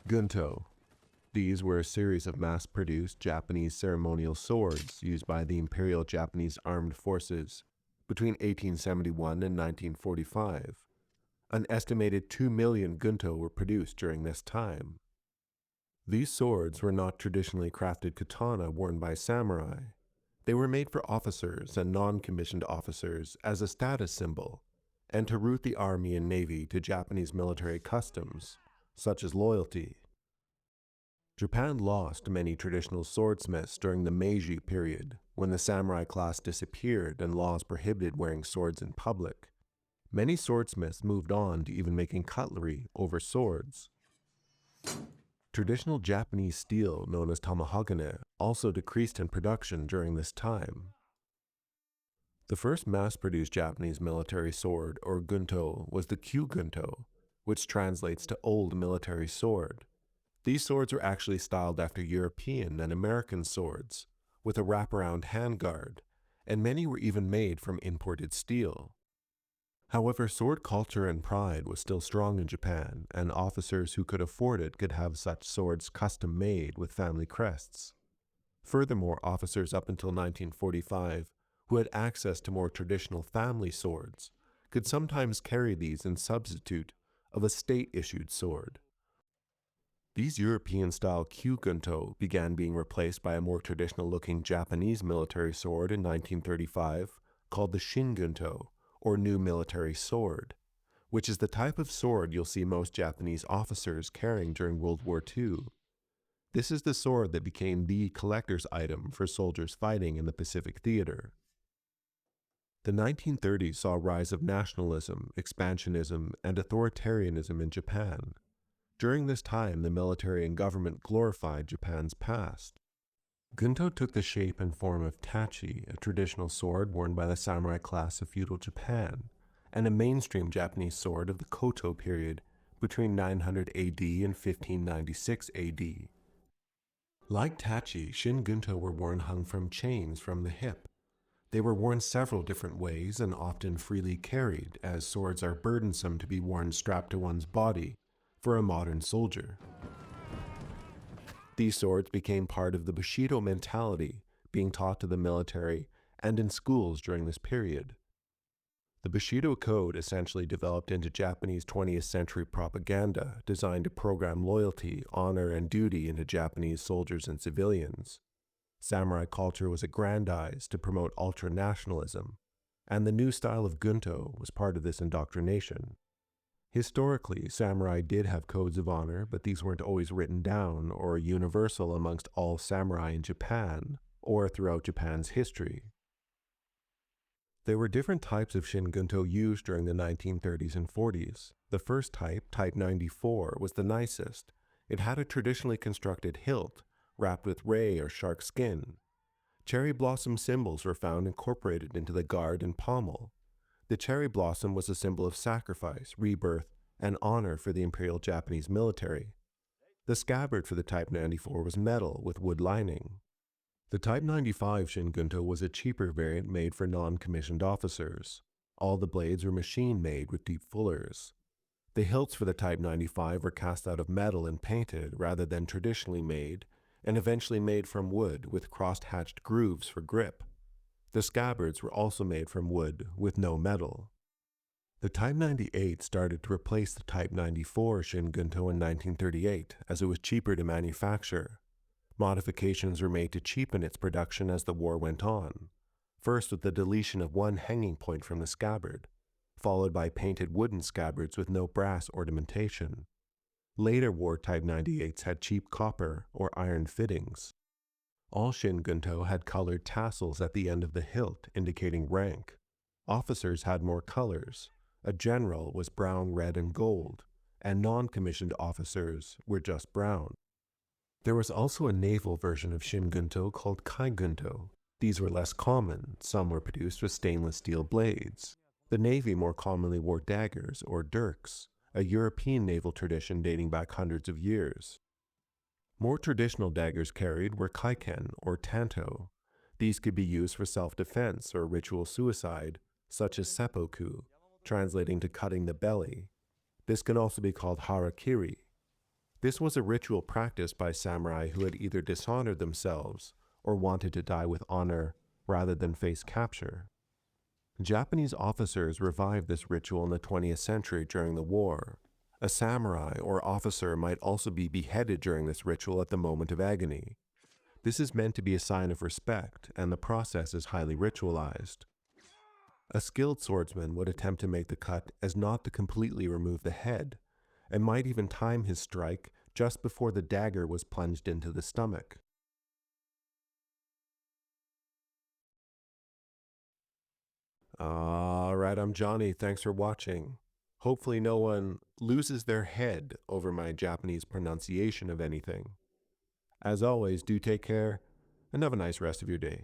Guntō. These were a series of mass-produced Japanese ceremonial swords used by the Imperial Japanese Armed Forces between 1871 and 1945. An estimated 2 million Guntō were produced during this time. These swords were not traditionally crafted katana worn by samurai. They were made for officers and non-commissioned officers as a status symbol, and to root the army and navy to Japanese military customs, such as loyalty. Japan lost many traditional swordsmiths during the Meiji period, when the samurai class disappeared and laws prohibited wearing swords in public. Many swordsmiths moved on to even making cutlery over swords. Traditional Japanese steel, known as tamahagane, also decreased in production during this time. The first mass-produced Japanese military sword, or Guntō, was the Guntō, which translates to Old Military Sword. These swords were actually styled after European and American swords, with a wraparound handguard, and many were even made from imported steel. However, sword culture and pride was still strong in Japan, and officers who could afford it could have such swords custom-made with family crests. Furthermore, officers up until 1945, who had access to more traditional family swords, could sometimes carry these in substitute of a state-issued sword. These European-style Guntō began being replaced by a more traditional-looking Japanese military sword in 1935 called the Guntō, or New Military Sword, which is the type of sword you'll see most Japanese officers carrying during World War II. This is the sword that became the collector's item for soldiers fighting in the Pacific Theater. The 1930s saw a rise of nationalism, expansionism, and authoritarianism in Japan. During this time, the military and government glorified Japan's past. Guntō took the shape and form of tachi, a traditional sword worn by the samurai class of feudal Japan, and a mainstream Japanese sword of the Koto period between 900 AD and 1596 AD. Like tachi, Guntō were worn hung from chains from the hip. They were worn several different ways and often freely carried, as swords are burdensome to be worn strapped to one's body for a modern soldier. These swords became part of the Bushido mentality being taught to the military and in schools during this period. The Bushido Code essentially developed into Japanese 20th century propaganda designed to program loyalty, honor, and duty into Japanese soldiers and civilians. Samurai culture was aggrandized to promote ultra-nationalism, and the new style of Guntō was part of this indoctrination. Historically, samurai did have codes of honor, but these weren't always written down or universal amongst all samurai in Japan or throughout Japan's history. There were different types of Guntō used during the 1930s and 40s. The first type, Type 94, was the nicest. It had a traditionally constructed hilt wrapped with ray or shark skin. Cherry blossom symbols were found incorporated into the guard and pommel. The cherry blossom was a symbol of sacrifice, rebirth, and honor for the Imperial Japanese military. The scabbard for the Type 94 was metal with wood lining. The Type 95 Guntō was a cheaper variant made for non-commissioned officers. All the blades were machine-made with deep fullers. The hilts for the Type 95 were cast out of metal and painted rather than traditionally made, and eventually made from wood with cross-hatched grooves for grip. The scabbards were also made from wood with no metal. The Type 98 started to replace the Type 94 Guntō in 1938 as it was cheaper to manufacture. Modifications were made to cheapen its production as the war went on, first with the deletion of one hanging point from the scabbard, followed by painted wooden scabbards with no brass ornamentation. Later war Type 98s had cheap copper or iron fittings. All Guntō had colored tassels at the end of the hilt indicating rank. Officers had more colors. A general was brown, red, and gold, and non-commissioned officers were just brown. There was also a naval version of Guntō called Guntō. These were less common. Some were produced with stainless steel blades. The Navy more commonly wore daggers or dirks, a European naval tradition dating back hundreds of years. More traditional daggers carried were kaiken or tanto. These could be used for self-defense or ritual suicide, such as seppuku, translating to cutting the belly. This can also be called harakiri. This was a ritual practiced by samurai who had either dishonored themselves or wanted to die with honor rather than face capture. Japanese officers revived this ritual in the 20th century during the war. A samurai or officer might also be beheaded during this ritual at the moment of agony. This is meant to be a sign of respect, and the process is highly ritualized. A skilled swordsman would attempt to make the cut as not to completely remove the head, and might even time his strike just before the dagger was plunged into the stomach. Alright, I'm Johnny. Thanks for watching. Hopefully no one loses their head over my Japanese pronunciation of anything. As always, do take care, and have a nice rest of your day.